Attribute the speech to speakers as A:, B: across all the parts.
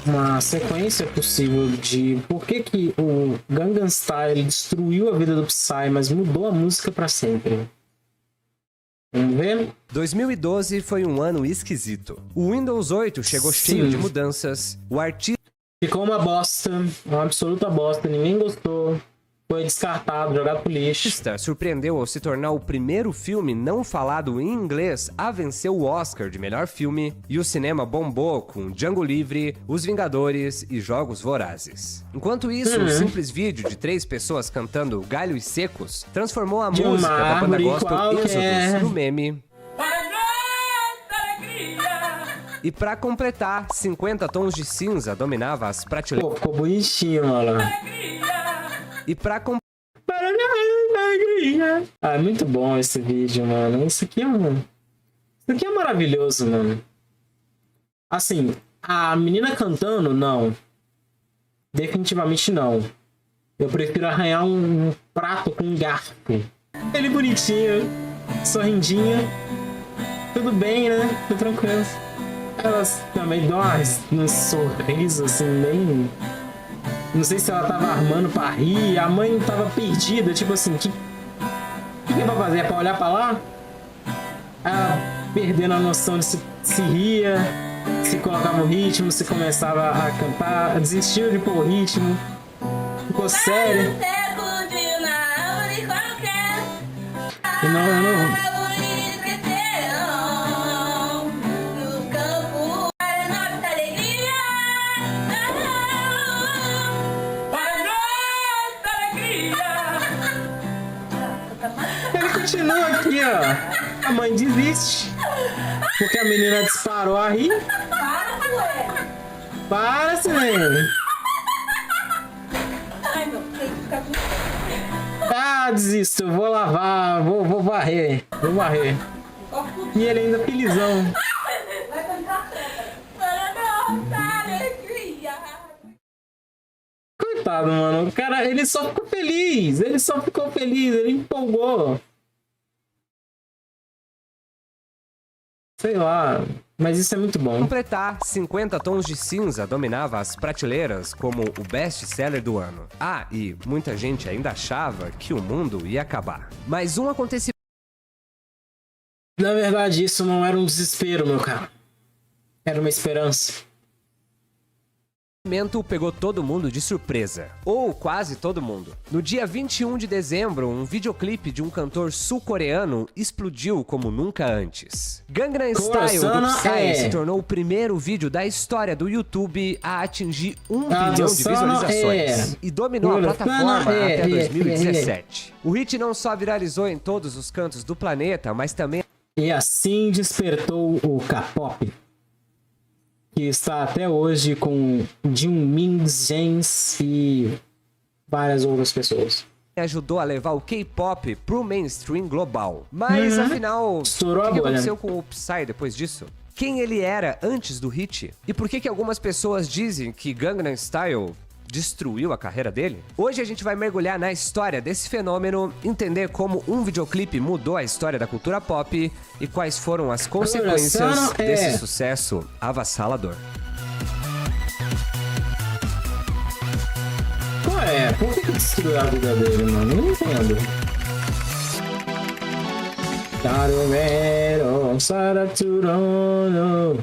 A: uma sequência possível de por que que o Gangnam Style destruiu a vida do Psy, mas mudou a música pra sempre. Vamos ver?
B: 2012 foi um ano esquisito. O Windows 8 chegou cheio de mudanças, o artista
A: Ficou uma bosta, uma absoluta bosta, ninguém gostou. Foi descartado, jogado pro lixo.
B: surpreendeu ao se tornar o primeiro filme não falado em inglês a vencer o Oscar de melhor filme, e o cinema bombou com Django Livre, Os Vingadores e Jogos Vorazes. Enquanto isso, o simples vídeo de 3 pessoas cantando Galhos Secos transformou a
A: De uma
B: música da banda
A: árvore
B: gospel
A: qualquer.
B: Exodus no meme. E pra completar, 50 Tons de Cinza dominava as prateleiras.
A: Pô, ficou bonitinho, mano.
B: E pra
A: Ah, é muito bom esse vídeo, mano. Isso aqui é maravilhoso, mano. Assim, a menina cantando, não. Definitivamente não. Eu prefiro arranhar um prato com um garfo. Ele bonitinho, sorrindinho. Tudo bem, né? Tudo tranquilo. Elas também dão um sorriso, assim, bem... Não sei se ela tava armando pra rir, a mãe tava perdida, tipo assim, o que vai fazer? É pra olhar pra lá? Ela perdendo a noção de se ria, se colocava no ritmo, se começava a cantar, desistiu de pôr o ritmo, ficou sério. E não. Ele continua aqui, ó. A mãe desiste. Porque a menina disparou a rir. Para, Silene. Ah, desisto. Eu vou lavar. Vou varrer. Vou varrer. E ele ainda felizão. Coitado, mano. O cara, ele só ficou feliz. Ele só ficou feliz. Ele empolgou. Sei lá. Mas isso é muito bom.
B: completar, 50 Tons de Cinza dominava as prateleiras como o best-seller do ano. Ah, e muita gente ainda achava que o mundo ia acabar. Mas um acontecimento
A: Na verdade, isso não era um desespero, meu cara. Era uma esperança.
B: pegou todo mundo de surpresa. Ou quase todo mundo. No dia 21 de dezembro, um videoclipe de um cantor sul-coreano explodiu como nunca antes. Gangnam Style do Psy se tornou o primeiro vídeo da história do YouTube a atingir 1 bilhão de visualizações. E dominou a plataforma até 2017. O hit não só viralizou em todos os cantos do planeta, mas também...
A: E assim despertou o K-pop, que está até hoje com Jimin James e várias outras pessoas.
B: ajudou a levar o K-pop pro mainstream global. Mas afinal,
A: Estourou
B: o
A: a
B: que
A: bolha.
B: aconteceu com o Psy depois disso? Quem ele era antes do hit? E por que algumas pessoas dizem que Gangnam Style destruiu a carreira dele? Hoje a gente vai mergulhar na história desse fenômeno, entender como um videoclipe mudou a história da cultura pop e quais foram as consequências desse sucesso avassalador.
A: Qual é? Por que destruiu a vida dele, mano? Eu não entendo. Caromero, Saraturono,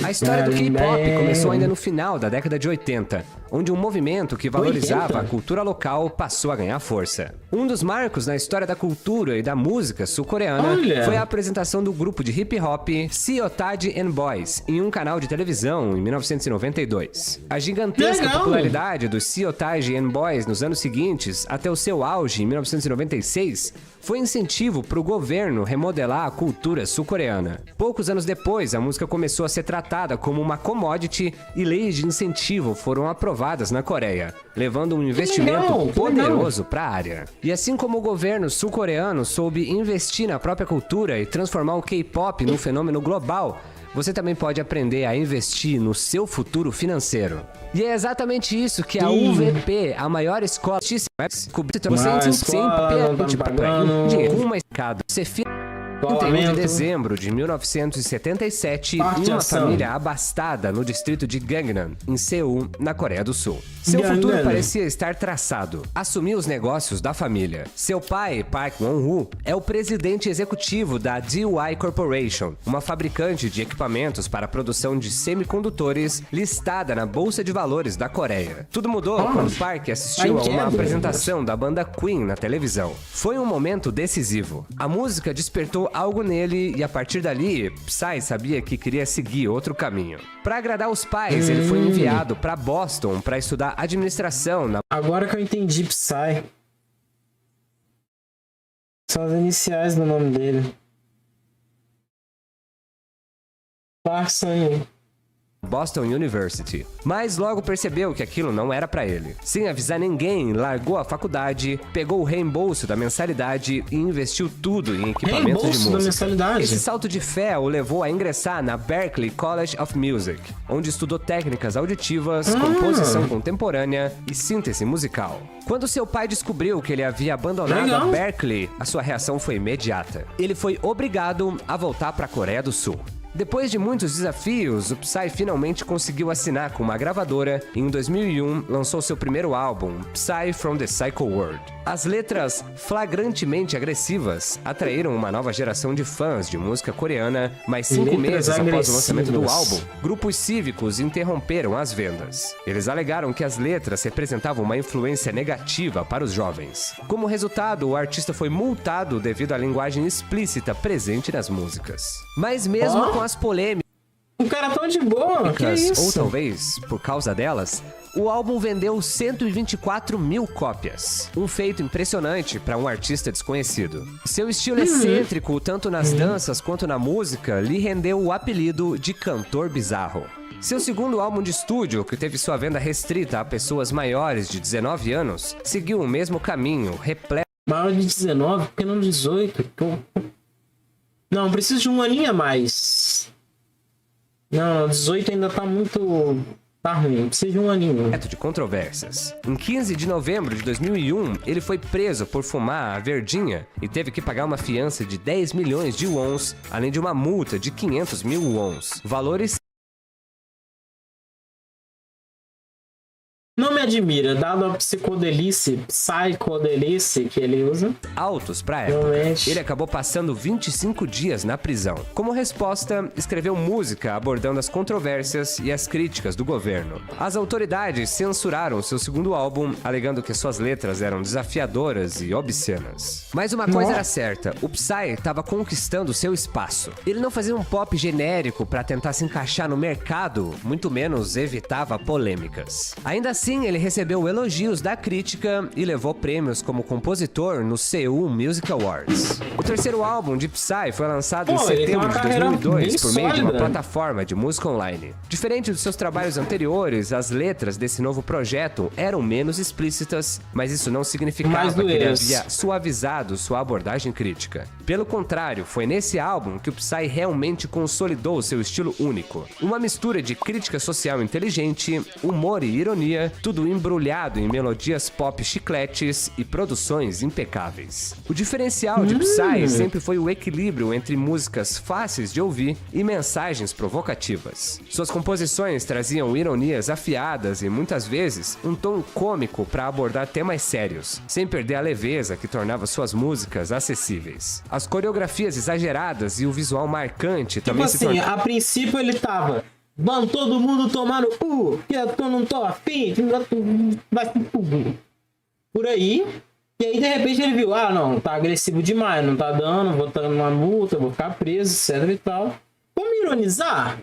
B: A história do K-pop começou ainda no final da década de 80, onde um movimento que valorizava a cultura local passou a ganhar força. Um dos marcos na história da cultura e da música sul-coreana foi a apresentação do grupo de hip-hop Seotaji and Boys em um canal de televisão em 1992. A gigantesca popularidade dos Seotaji and Boys nos anos seguintes, até o seu auge em 1996, foi incentivo para o governo remodelar a cultura sul-coreana. Poucos anos depois, a música começou a ser tratada como uma commodity e leis de incentivo foram aprovadas na Coreia, levando um investimento poderoso para a área. E assim como o governo sul-coreano soube investir na própria cultura e transformar o K-pop num fenômeno global, você também pode aprender a investir no seu futuro financeiro. E é exatamente isso que a UVP, a maior escola de você sempre com uma escada. Você Em 31 de dezembro de 1977, em uma família abastada no distrito de Gangnam, em Seul, na Coreia do Sul. Seu futuro parecia estar traçado. Assumiu os negócios da família. Seu pai, Park Won-woo, é o presidente executivo da DY Corporation, uma fabricante de equipamentos para a produção de semicondutores listada na Bolsa de Valores da Coreia. Tudo mudou quando Park assistiu a uma apresentação da banda Queen na televisão. Foi um momento decisivo. A música despertou algo nele e a partir dali, Psy sabia que queria seguir outro caminho. Para agradar os pais, ele foi enviado para Boston para estudar administração na...
A: Agora que eu entendi Psy. São as iniciais do nome dele. Park Sang-yoon.
B: Boston University, mas logo percebeu que aquilo não era pra ele. Sem avisar ninguém, largou a faculdade, pegou o reembolso da mensalidade e investiu tudo em equipamentos de música.
A: Da mensalidade?
B: Esse salto de fé o levou a ingressar na Berklee College of Music, onde estudou técnicas auditivas, composição contemporânea e síntese musical. Quando seu pai descobriu que ele havia abandonado a Berklee, a sua reação foi imediata. Ele foi obrigado a voltar para a Coreia do Sul. Depois de muitos desafios, o Psy finalmente conseguiu assinar com uma gravadora e em 2001 lançou seu primeiro álbum, Psy from the Psycho World. As letras flagrantemente agressivas atraíram uma nova geração de fãs de música coreana, mas 5 meses após o lançamento do álbum, grupos cívicos interromperam as vendas. Eles alegaram que as letras representavam uma influência negativa para os jovens. Como resultado, o artista foi multado devido à linguagem explícita presente nas músicas. Mas mesmo com as polêmicas,
A: um cara tão de boa, que isso?
B: Ou talvez, por causa delas, o álbum vendeu 124 mil cópias. Um feito impressionante para um artista desconhecido. Seu estilo excêntrico, tanto nas danças quanto na música, lhe rendeu o apelido de Cantor Bizarro. Seu segundo álbum de estúdio, que teve sua venda restrita a pessoas maiores de 19 anos, seguiu o mesmo caminho, repleto...
A: Maior de 19, porque não 18. Não, preciso de um aninho a mais. Não, 18 ainda tá muito... Tá ruim, precisa de um aninho.
B: De controvérsias. Em 15 de novembro de 2001, ele foi preso por fumar a verdinha e teve que pagar uma fiança de 10 milhões de wons, além de uma multa de 500 mil wons. Valores...
A: Não me admira, dado a psicodelice que ele usa.
B: Altos pra época.
A: Realmente.
B: Ele acabou passando 25 dias na prisão. Como resposta, escreveu música abordando as controvérsias e as críticas do governo. As autoridades censuraram seu segundo álbum, alegando que suas letras eram desafiadoras e obscenas. Mas uma coisa era certa, o Psy estava conquistando seu espaço. Ele não fazia um pop genérico pra tentar se encaixar no mercado, muito menos evitava polêmicas. Ainda assim, ele recebeu elogios da crítica e levou prêmios como compositor no Seoul Music Awards. O terceiro álbum de Psy foi lançado em setembro de 2002 por meio de uma plataforma de música online. Diferente dos seus trabalhos anteriores, as letras desse novo projeto eram menos explícitas, mas isso não significava que ele havia suavizado sua abordagem crítica. Pelo contrário, foi nesse álbum que o Psy realmente consolidou seu estilo único. Uma mistura de crítica social inteligente, humor e ironia, tudo embrulhado em melodias pop chicletes e produções impecáveis. O diferencial de Psy sempre foi o equilíbrio entre músicas fáceis de ouvir e mensagens provocativas. Suas composições traziam ironias afiadas e, muitas vezes, um tom cômico para abordar temas sérios, sem perder a leveza que tornava suas músicas acessíveis. As coreografias exageradas e o visual marcante também se tornaram...
A: a princípio ele tava... Vamos todo mundo tomar no cu, que eu não tô afim, vai por aí. E aí, de repente, ele viu, não, tá agressivo demais, não tá dando, vou estar numa multa, vou ficar preso, etc e tal. Vamos ironizar?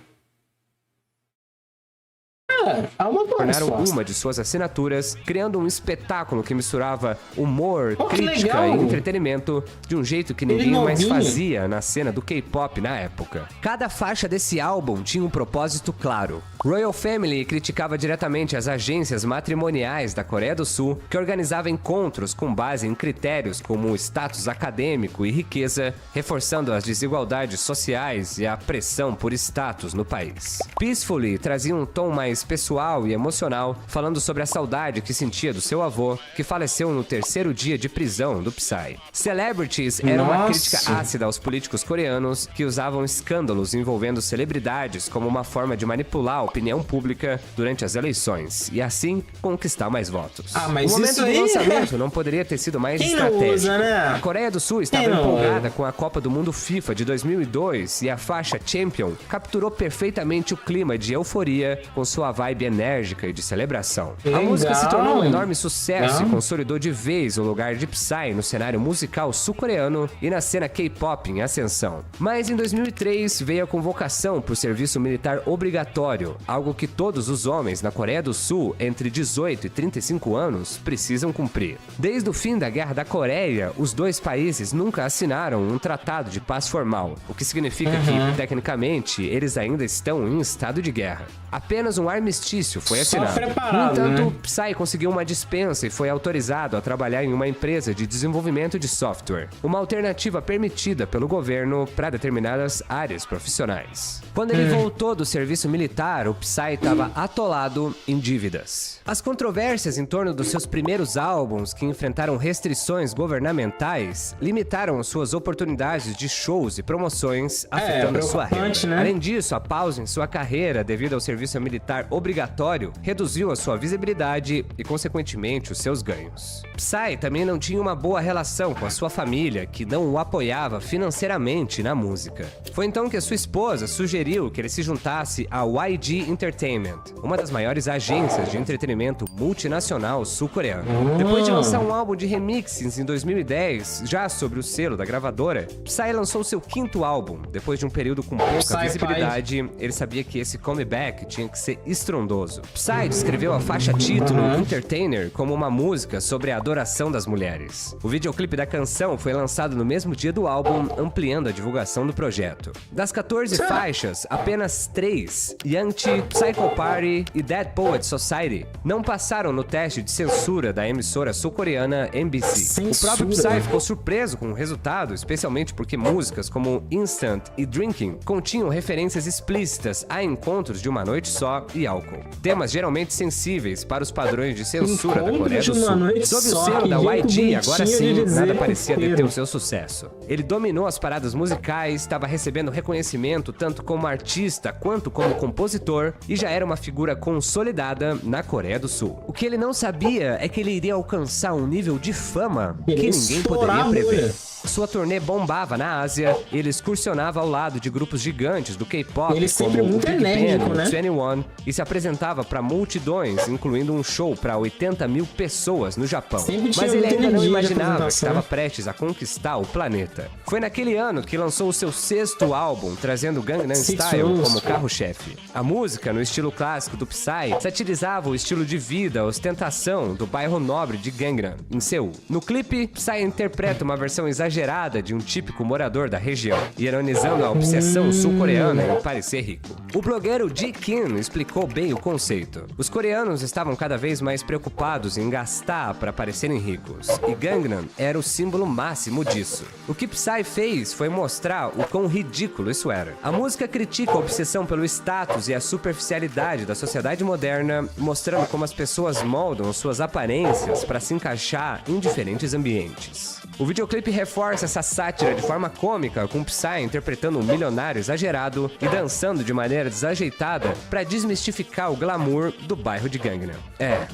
A: Há uma boa
B: tornaram uma de suas assinaturas, criando um espetáculo que misturava humor, crítica e entretenimento de um jeito que ninguém mais fazia na cena do K-pop na época. Cada faixa desse álbum tinha um propósito claro. Royal Family criticava diretamente as agências matrimoniais da Coreia do Sul, que organizavam encontros com base em critérios como status acadêmico e riqueza, reforçando as desigualdades sociais e a pressão por status no país. Peacefully trazia um tom mais pessoal e emocional, falando sobre a saudade que sentia do seu avô, que faleceu no 3º dia de prisão do Psy. Celebrities era uma crítica ácida aos políticos coreanos que usavam escândalos envolvendo celebridades como uma forma de manipular a opinião pública durante as eleições e assim conquistar mais votos.
A: Mas
B: o momento
A: isso
B: do
A: aí
B: lançamento não poderia ter sido mais estratégico.
A: Usa, né?
B: A Coreia do Sul estava empolgada com a Copa do Mundo FIFA de 2002 e a faixa Champion capturou perfeitamente o clima de euforia com sua vibe enérgica e de celebração. A música se tornou um enorme sucesso e consolidou de vez o lugar de Psy no cenário musical sul-coreano e na cena K-pop em ascensão. Mas em 2003 veio a convocação para o serviço militar obrigatório, algo que todos os homens na Coreia do Sul entre 18 e 35 anos precisam cumprir. Desde o fim da Guerra da Coreia, os dois países nunca assinaram um tratado de paz formal, o que significa que, tecnicamente, eles ainda estão em estado de guerra. Apenas um armistício foi assinado. No entanto, Psy conseguiu uma dispensa e foi autorizado a trabalhar em uma empresa de desenvolvimento de software, uma alternativa permitida pelo governo para determinadas áreas profissionais. Quando ele voltou do serviço militar, o Psy estava atolado em dívidas. As controvérsias em torno dos seus primeiros álbuns, que enfrentaram restrições governamentais, limitaram suas oportunidades de shows e promoções, afetando a sua renda. Né? Além disso, a pausa em sua carreira devido ao serviço militar obrigatório reduziu a sua visibilidade e, consequentemente, os seus ganhos. Psy também não tinha uma boa relação com a sua família, que não o apoiava financeiramente na música. Foi então que a sua esposa sugeriu que ele se juntasse à YG Entertainment, uma das maiores agências de entretenimento multinacional sul-coreano. Depois de lançar um álbum de remixes em 2010, já sobre o selo da gravadora, Psy lançou seu 5º álbum. Depois de um período com pouca visibilidade, ele sabia que esse comeback tinha que ser estrondoso. Psy descreveu a faixa título Entertainer como uma música sobre a adoração das mulheres. O videoclipe da canção foi lançado no mesmo dia do álbum, ampliando a divulgação do projeto. Das 14 faixas, apenas 3, Yanchi, Psycho Party e Dead Poets Society, não passaram no teste de censura da emissora sul-coreana MBC. O próprio Psy ficou surpreso com o resultado, especialmente porque músicas como Instant e Drinking continham referências explícitas a encontros de uma noite só e álcool. Temas geralmente sensíveis para os padrões de censura da Coreia do Sul. Sob o selo da YG, agora sim, nada parecia deter o seu sucesso. Ele dominou as paradas musicais, estava recebendo reconhecimento tanto como artista quanto como compositor e já era uma figura consolidada na Coreia do Sul. O que ele não sabia é que ele iria alcançar um nível de fama que ninguém poderia prever. Sua turnê bombava na Ásia, ele excursionava ao lado de grupos gigantes do K-pop como o Big Bang, o 21, e se apresentava para multidões, incluindo um show para 80 mil pessoas no Japão. Mas ele ainda não imaginava que estava prestes a conquistar o planeta. Foi naquele ano que lançou o seu 6º álbum, trazendo Gangnam Style como carro-chefe. A música, no estilo clássico do Psy, satirizava o estilo de vida, a ostentação do bairro nobre de Gangnam, em Seul. No clipe, Psy interpreta uma versão exagerada de um típico morador da região, ironizando a obsessão sul-coreana em parecer rico. O blogueiro Ji Kim explicou bem o conceito. Os coreanos estavam cada vez mais preocupados em gastar para parecerem ricos, e Gangnam era o símbolo máximo disso. O que Psy fez foi mostrar o quão ridículo isso era. A música critica a obsessão pelo status e a superficialidade da sociedade moderna, mostrando como as pessoas moldam suas aparências para se encaixar em diferentes ambientes. O videoclipe reforça essa sátira de forma cômica, com Psy interpretando um milionário exagerado e dançando de maneira desajeitada para desmistificar o glamour do bairro de Gangnam.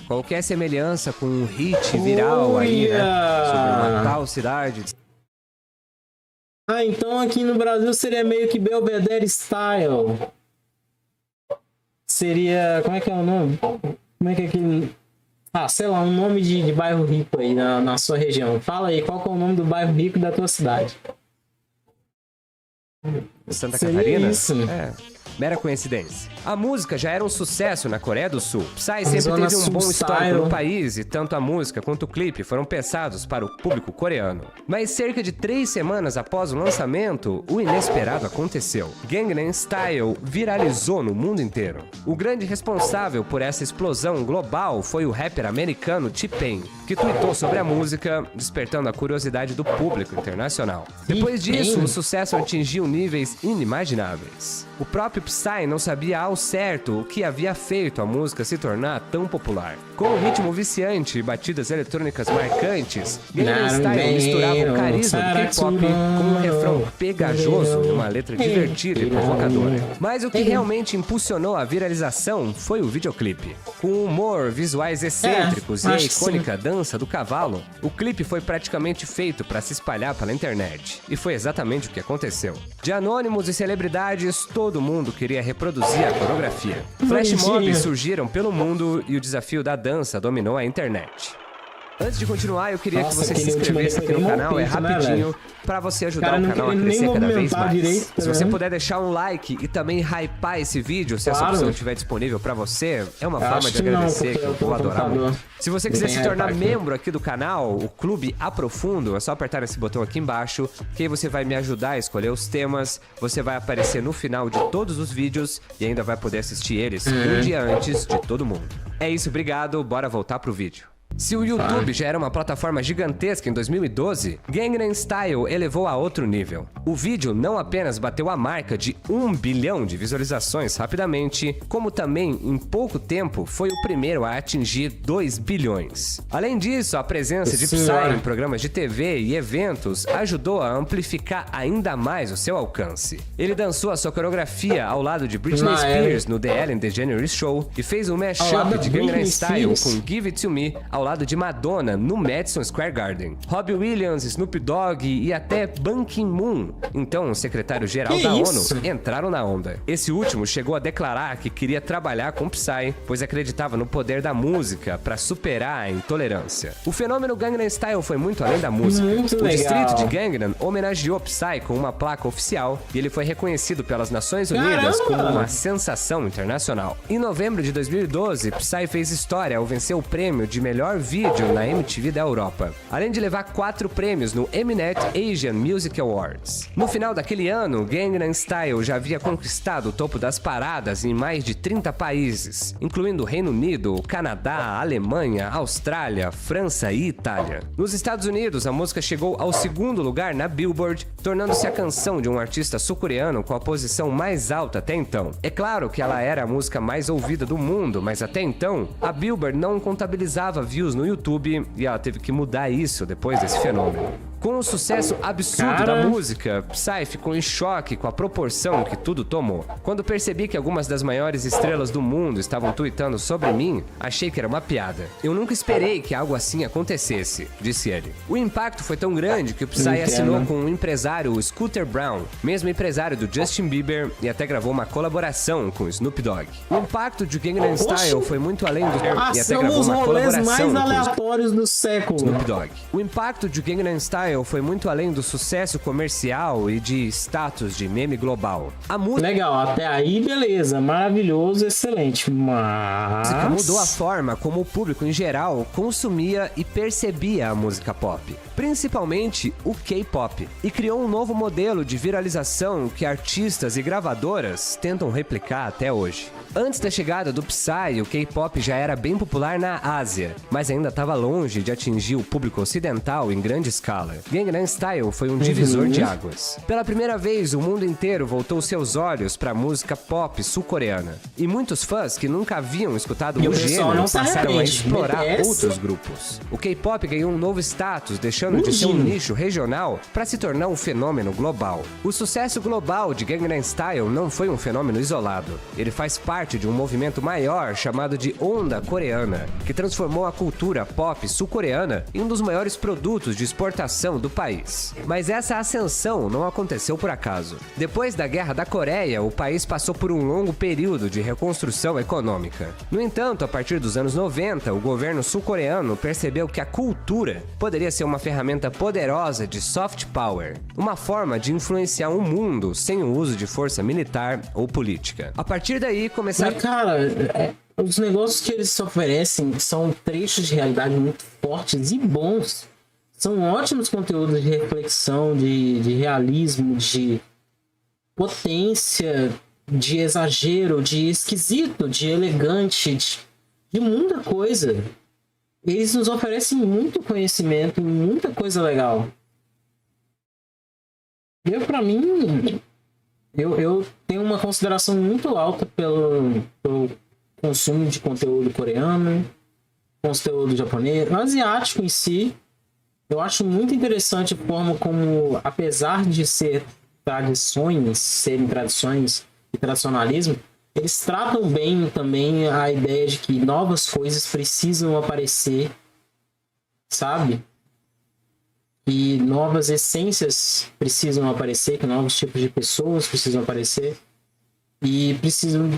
B: Qualquer semelhança com um hit viral aí, né? Sobre uma tal cidade.
A: Então aqui no Brasil seria meio que Belvedere Style. Seria... Como é que é o nome? Como é que é aquele... sei lá, um nome de bairro rico aí na sua região. Fala aí, qual que é o nome do bairro rico da tua cidade?
B: Santa Catarina?
A: Isso.
B: Mera coincidência. A música já era um sucesso na Coreia do Sul. Psy sempre teve um bom histórico no país e tanto a música quanto o clipe foram pensados para o público coreano. Mas cerca de 3 semanas após o lançamento, o inesperado aconteceu. Gangnam Style viralizou no mundo inteiro. O grande responsável por essa explosão global foi o rapper americano T-Pain, que tweetou sobre a música, despertando a curiosidade do público internacional. Depois disso, o sucesso atingiu níveis inimagináveis. O próprio Psy não sabia ao certo o que havia feito a música se tornar tão popular. Com um ritmo viciante e batidas eletrônicas marcantes, Gangnam Style misturava o carisma do K-pop com um refrão pegajoso e uma letra divertida e provocadora. Mas o que realmente impulsionou a viralização foi o videoclipe. Com humor, visuais excêntricos e a icônica dança do cavalo, o clipe foi praticamente feito para se espalhar pela internet. E foi exatamente o que aconteceu. De anônimos e celebridades, todo mundo queria reproduzir a coreografia. Flash mobs surgiram pelo mundo e o desafio da dança dominou a internet. Antes de continuar, eu queria que você se inscrevesse aqui no canal, é rapidinho, pra você ajudar o canal a crescer cada vez mais. Se você puder deixar um like e também hypar esse vídeo, se essa opção estiver disponível pra você, é uma forma de agradecer que eu vou adorar muito. Se você quiser se tornar membro aqui do canal, o Clube Aprofundo, é só apertar esse botão aqui embaixo, que aí você vai me ajudar a escolher os temas, você vai aparecer no final de todos os vídeos e ainda vai poder assistir eles um dia antes de todo mundo. É isso, obrigado, bora voltar pro vídeo. Se o YouTube já era uma plataforma gigantesca em 2012, Gangnam Style elevou a outro nível. O vídeo não apenas bateu a marca de 1 bilhão de visualizações rapidamente, como também, em pouco tempo, foi o primeiro a atingir 2 bilhões. Além disso, a presença de Psy em programas de TV e eventos ajudou a amplificar ainda mais o seu alcance. Ele dançou a sua coreografia ao lado de Britney Spears no The Ellen DeGeneres Show e fez um mashup de Gangnam Style com Give It To Me ao lado de Madonna no Madison Square Garden. Robbie Williams, Snoop Dogg e até Ban Ki-moon, então o secretário-geral da ONU, entraram na onda. Esse último chegou a declarar que queria trabalhar com Psy, pois acreditava no poder da música para superar a intolerância. O fenômeno Gangnam Style foi muito além da música. O distrito de Gangnam homenageou Psy com uma placa oficial e ele foi reconhecido pelas Nações Unidas como uma sensação internacional. Em novembro de 2012, Psy fez história ao vencer o prêmio de melhor vídeo na MTV da Europa, além de levar 4 prêmios no Mnet Asian Music Awards. No final daquele ano, Gangnam Style já havia conquistado o topo das paradas em mais de 30 países, incluindo Reino Unido, Canadá, Alemanha, Austrália, França e Itália. Nos Estados Unidos, a música chegou ao 2º lugar na Billboard, tornando-se a canção de um artista sul-coreano com a posição mais alta até então. É claro que ela era a música mais ouvida do mundo, mas até então, a Billboard não contabilizava views no YouTube e ela teve que mudar isso depois desse fenômeno. Com o sucesso absurdo da música, Psy ficou em choque com a proporção que tudo tomou. Quando percebi que algumas das maiores estrelas do mundo estavam tweetando sobre mim, achei que era uma piada. Eu nunca esperei que algo assim acontecesse, disse ele. O impacto foi tão grande que o Psy assinou com o empresário Scooter Brown, mesmo empresário do Justin Bieber, e até gravou uma colaboração com Snoop Dogg. O impacto de Gangnam Style foi muito além do... e até gravou uma colaboração
A: mais aleatórios do século.
B: Snoop Dogg. O impacto de Gangnam Style foi muito além do sucesso comercial e de status de meme global. A música...
A: Legal, até aí beleza, maravilhoso, excelente, mas...
B: A música mudou a forma como o público em geral consumia e percebia a música pop, principalmente o K-pop, e criou um novo modelo de viralização que artistas e gravadoras tentam replicar até hoje. Antes da chegada do Psy, o K-pop já era bem popular na Ásia, mas ainda estava longe de atingir o público ocidental em grande escala. Gangnam Style foi um divisor de águas. Pela primeira vez, o mundo inteiro voltou seus olhos para a música pop sul-coreana. E muitos fãs que nunca haviam escutado o gênero passaram a explorar outros grupos. O K-pop ganhou um novo status, deixando de ser um nicho regional para se tornar um fenômeno global. O sucesso global de Gangnam Style não foi um fenômeno isolado. Ele faz parte de um movimento maior chamado de Onda Coreana, que transformou a cultura pop sul-coreana em um dos maiores produtos de exportação expansão do país. Mas essa ascensão não aconteceu por acaso. Depois da Guerra da Coreia, o país passou por um longo período de reconstrução econômica. No entanto, a partir dos anos 90, o governo sul-coreano percebeu que a cultura poderia ser uma ferramenta poderosa de soft power, uma forma de influenciar o mundo sem o uso de força militar ou política. A partir daí, começaram...
A: Mas, cara, os negócios que eles oferecem são trechos de realidade muito fortes e bons. São ótimos conteúdos de reflexão, de realismo, de potência, de exagero, de esquisito, de elegante, de muita coisa. Eles nos oferecem muito conhecimento, muita coisa legal. Pra mim, eu tenho uma consideração muito alta pelo consumo de conteúdo coreano, conteúdo japonês, asiático em si. Eu acho muito interessante a forma como, apesar de serem tradições e tradicionalismo, eles tratam bem também a ideia de que novas coisas precisam aparecer, sabe? Que novas essências precisam aparecer, que novos tipos de pessoas precisam aparecer e precisam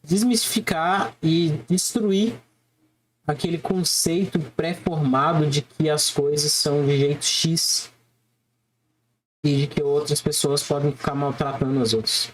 A: desmistificar e destruir aquele conceito pré-formado de que as coisas são de jeito X e de que outras pessoas podem ficar maltratando as outras.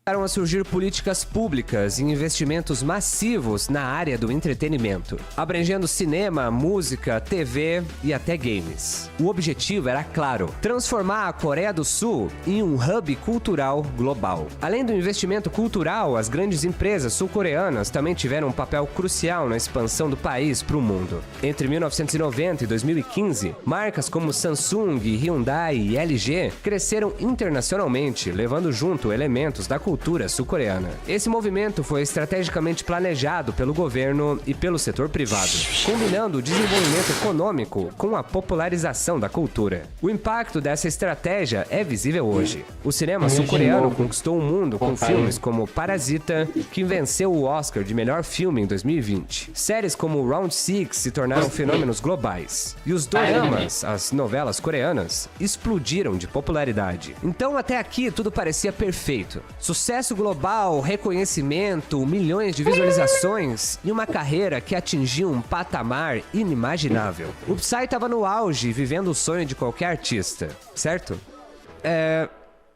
B: Começaram a surgir políticas públicas e investimentos massivos na área do entretenimento, abrangendo cinema, música, TV e até games. O objetivo era claro: transformar a Coreia do Sul em um hub cultural global. Além do investimento cultural, as grandes empresas sul-coreanas também tiveram um papel crucial na expansão do país para o mundo. Entre 1990 e 2015, marcas como Samsung, Hyundai e LG cresceram internacionalmente, levando junto elementos da cultura sul-coreana. Esse movimento foi estrategicamente planejado pelo governo e pelo setor privado, combinando o desenvolvimento econômico com a popularização da cultura. O impacto dessa estratégia é visível hoje. O cinema sul-coreano conquistou o mundo com filmes como Parasita, que venceu o Oscar de melhor filme em 2020. Séries como Round Six se tornaram fenômenos globais. E os doramas, as novelas coreanas, explodiram de popularidade. Então, até aqui, tudo parecia perfeito. Sucesso global, reconhecimento, milhões de visualizações e uma carreira que atingiu um patamar inimaginável. O Psy estava no auge, vivendo o sonho de qualquer artista, certo?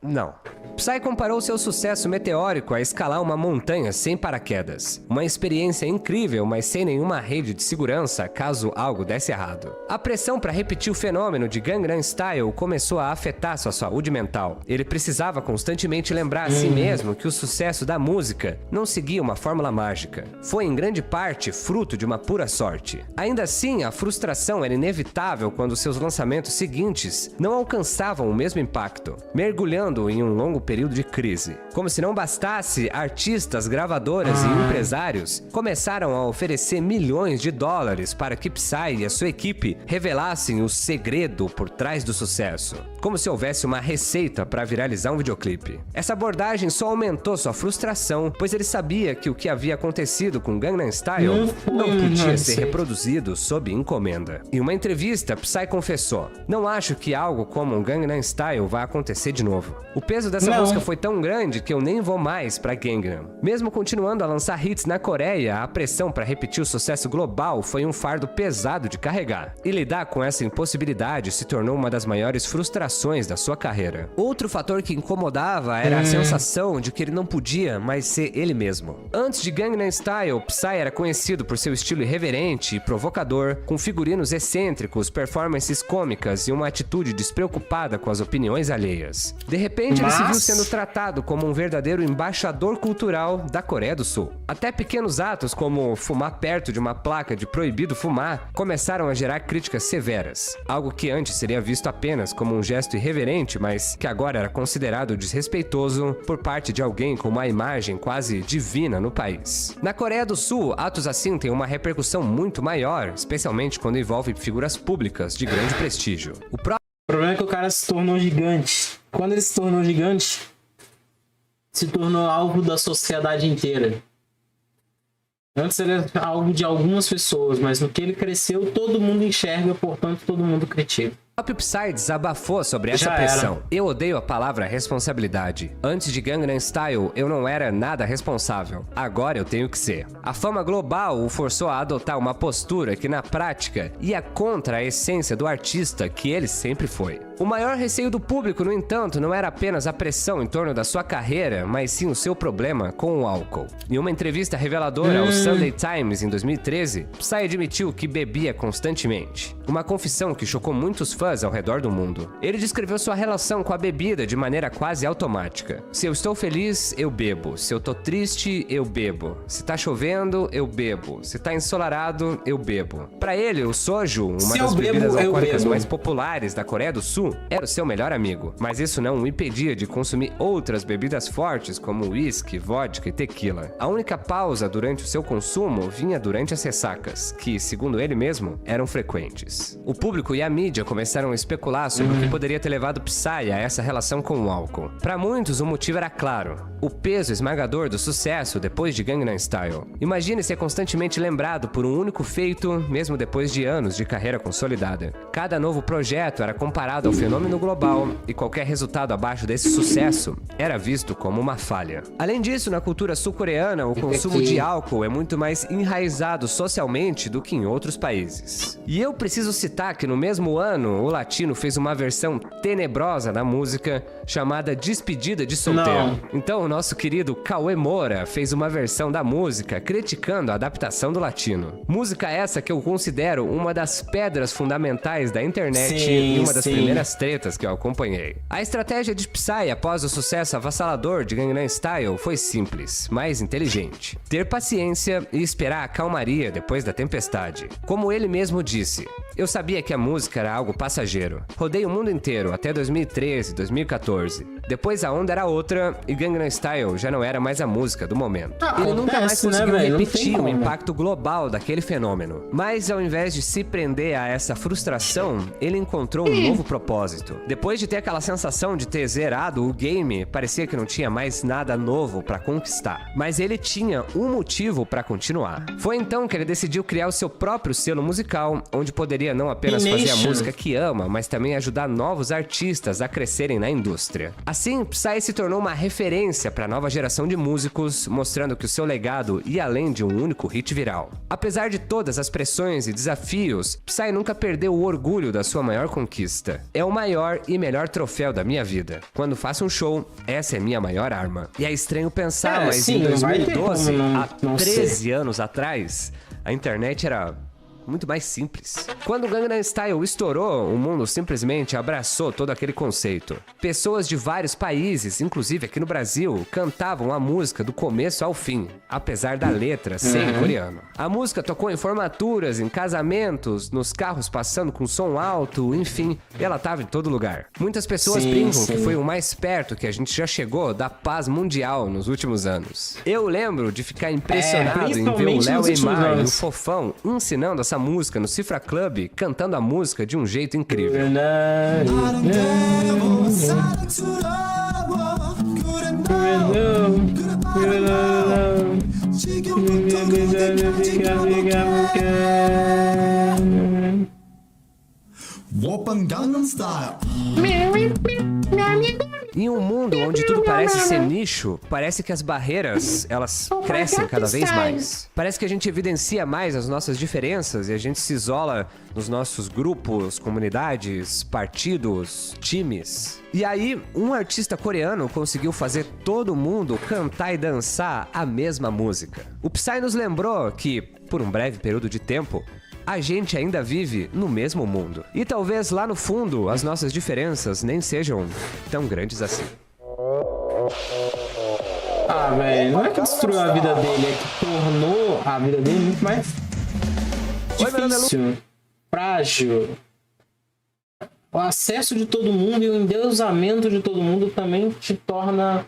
B: Não. Psy comparou seu sucesso meteórico a escalar uma montanha sem paraquedas. Uma experiência incrível, mas sem nenhuma rede de segurança caso algo desse errado. A pressão para repetir o fenômeno de Gangnam Style começou a afetar sua saúde mental. Ele precisava constantemente lembrar a si mesmo que o sucesso da música não seguia uma fórmula mágica. Foi em grande parte fruto de uma pura sorte. Ainda assim, a frustração era inevitável quando seus lançamentos seguintes não alcançavam o mesmo impacto, mergulhando em um longo período de crise. Como se não bastasse, artistas, gravadoras e empresários começaram a oferecer milhões de dólares para que Psy e a sua equipe revelassem o segredo por trás do sucesso, como se houvesse uma receita para viralizar um videoclipe. Essa abordagem só aumentou sua frustração, pois ele sabia que o que havia acontecido com Gangnam Style não podia ser reproduzido sob encomenda. Em uma entrevista, Psy confessou: "Não acho que algo como um Gangnam Style vai acontecer de novo. O peso dessa música foi tão grande que eu nem vou mais pra Gangnam." Mesmo continuando a lançar hits na Coreia, a pressão para repetir o sucesso global foi um fardo pesado de carregar. E lidar com essa impossibilidade se tornou uma das maiores frustrações da sua carreira. Outro fator que incomodava era a sensação de que ele não podia mais ser ele mesmo. Antes de Gangnam Style, Psy era conhecido por seu estilo irreverente e provocador, com figurinos excêntricos, performances cômicas e uma atitude despreocupada com as opiniões alheias. De repente, ele se viu sendo tratado como um verdadeiro embaixador cultural da Coreia do Sul. Até pequenos atos como fumar perto de uma placa de proibido fumar começaram a gerar críticas severas. Algo que antes seria visto apenas como um gesto irreverente, mas que agora era considerado desrespeitoso por parte de alguém com uma imagem quase divina no país. Na Coreia do Sul, atos assim têm uma repercussão muito maior, especialmente quando envolve figuras públicas de grande prestígio. O
A: problema é que o cara se tornou gigante. Quando ele se tornou gigante, se tornou alvo da sociedade inteira. Antes ele era algo de algumas pessoas, mas no que ele cresceu, todo mundo enxerga, portanto todo mundo critica.
B: O próprio Psy desabafou sobre essa
A: Já
B: pressão.
A: era.
B: Eu odeio a palavra responsabilidade. Antes de Gangnam Style, eu não era nada responsável. Agora eu tenho que ser. A fama global o forçou a adotar uma postura que, na prática, ia contra a essência do artista que ele sempre foi. O maior receio do público, no entanto, não era apenas a pressão em torno da sua carreira, mas sim o seu problema com o álcool. Em uma entrevista reveladora ao Sunday Times em 2013, Psy admitiu que bebia constantemente. Uma confissão que chocou muitos fãs ao redor do mundo. Ele descreveu sua relação com a bebida de maneira quase automática. Se eu estou feliz, eu bebo. Se eu tô triste, eu bebo. Se tá chovendo, eu bebo. Se tá ensolarado, eu bebo. Pra ele, o soju, uma das bebidas alcoólicas mais populares da Coreia do Sul, era o seu melhor amigo. Mas isso não o impedia de consumir outras bebidas fortes, como uísque, vodka e tequila. A única pausa durante o seu consumo vinha durante as ressacas, que, segundo ele mesmo, eram frequentes. O público e a mídia começaram a especular sobre o que poderia ter levado Psy a essa relação com o álcool. Para muitos, o motivo era claro: o peso esmagador do sucesso depois de Gangnam Style. Imagine ser constantemente lembrado por um único feito, mesmo depois de anos de carreira consolidada. Cada novo projeto era comparado ao fenômeno global e qualquer resultado abaixo desse sucesso era visto como uma falha. Além disso, na cultura sul-coreana, o consumo de álcool é muito mais enraizado socialmente do que em outros países. E eu preciso citar que no mesmo ano, o Latino fez uma versão tenebrosa da música chamada Despedida de Solteiro. Então, o nosso querido Cauê Moura fez uma versão da música criticando a adaptação do Latino. Música essa que eu considero uma das pedras fundamentais da internet e uma das primeiras tretas que eu acompanhei. A estratégia de Psy após o sucesso avassalador de Gangnam Style foi simples, mas inteligente. Ter paciência e esperar a calmaria depois da tempestade. Como ele mesmo disse: eu sabia que a música era algo passageiro. Rodei o mundo inteiro até 2013, 2014. Depois a onda era outra e Gangnam Style já não era mais a música do momento. Ele nunca mais conseguiu repetir o impacto global daquele fenômeno. Mas ao invés de se prender a essa frustração, ele encontrou um novo propósito. Depois de ter aquela sensação de ter zerado o game, parecia que não tinha mais nada novo pra conquistar. Mas ele tinha um motivo pra continuar. Foi então que ele decidiu criar o seu próprio selo musical, onde poderia não apenas fazer a música que ama, mas também ajudar novos artistas a crescerem na indústria. Assim, Psy se tornou uma referência para a nova geração de músicos, mostrando que o seu legado ia além de um único hit viral. Apesar de todas as pressões e desafios, Psy nunca perdeu o orgulho da sua maior conquista. É o maior e melhor troféu da minha vida. Quando faço um show, essa é minha maior arma. E é estranho pensar, mas em 2012, há 13 anos atrás, a internet era muito mais simples. Quando o Gangnam Style estourou, o mundo simplesmente abraçou todo aquele conceito. Pessoas de vários países, inclusive aqui no Brasil, cantavam a música do começo ao fim, apesar da letra ser em coreano. A música tocou em formaturas, em casamentos, nos carros passando com som alto, enfim, ela tava em todo lugar. Muitas pessoas brincam que foi o mais perto que a gente já chegou da paz mundial nos últimos anos. Eu lembro de ficar impressionado em ver o Léo Eymar e o Fofão ensinando essa música no Cifra Club, cantando a música de um jeito incrível. Em um mundo onde tudo parece ser nicho, parece que as barreiras, elas crescem cada vez mais. Parece que a gente evidencia mais as nossas diferenças e a gente se isola nos nossos grupos, comunidades, partidos, times. E aí, um artista coreano conseguiu fazer todo mundo cantar e dançar a mesma música. O Psy nos lembrou que, por um breve período de tempo, a gente ainda vive no mesmo mundo. E talvez lá no fundo as nossas diferenças nem sejam tão grandes assim.
A: Ah, velho, não é que destruiu a vida dele, é que tornou a vida dele muito mais difícil, frágil. O acesso de todo mundo e o endeusamento de todo mundo também te torna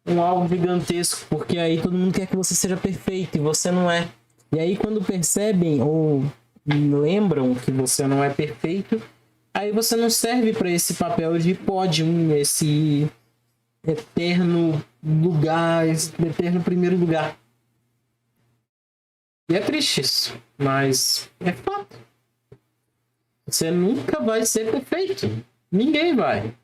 A: um algo gigantesco, porque aí todo mundo quer que você seja perfeito e você não é. E aí quando percebem ou lembram que você não é perfeito, aí você não serve para esse papel de pódio, esse eterno lugar, esse eterno primeiro lugar. E é triste isso, mas é fato. Você nunca vai ser perfeito. Ninguém vai.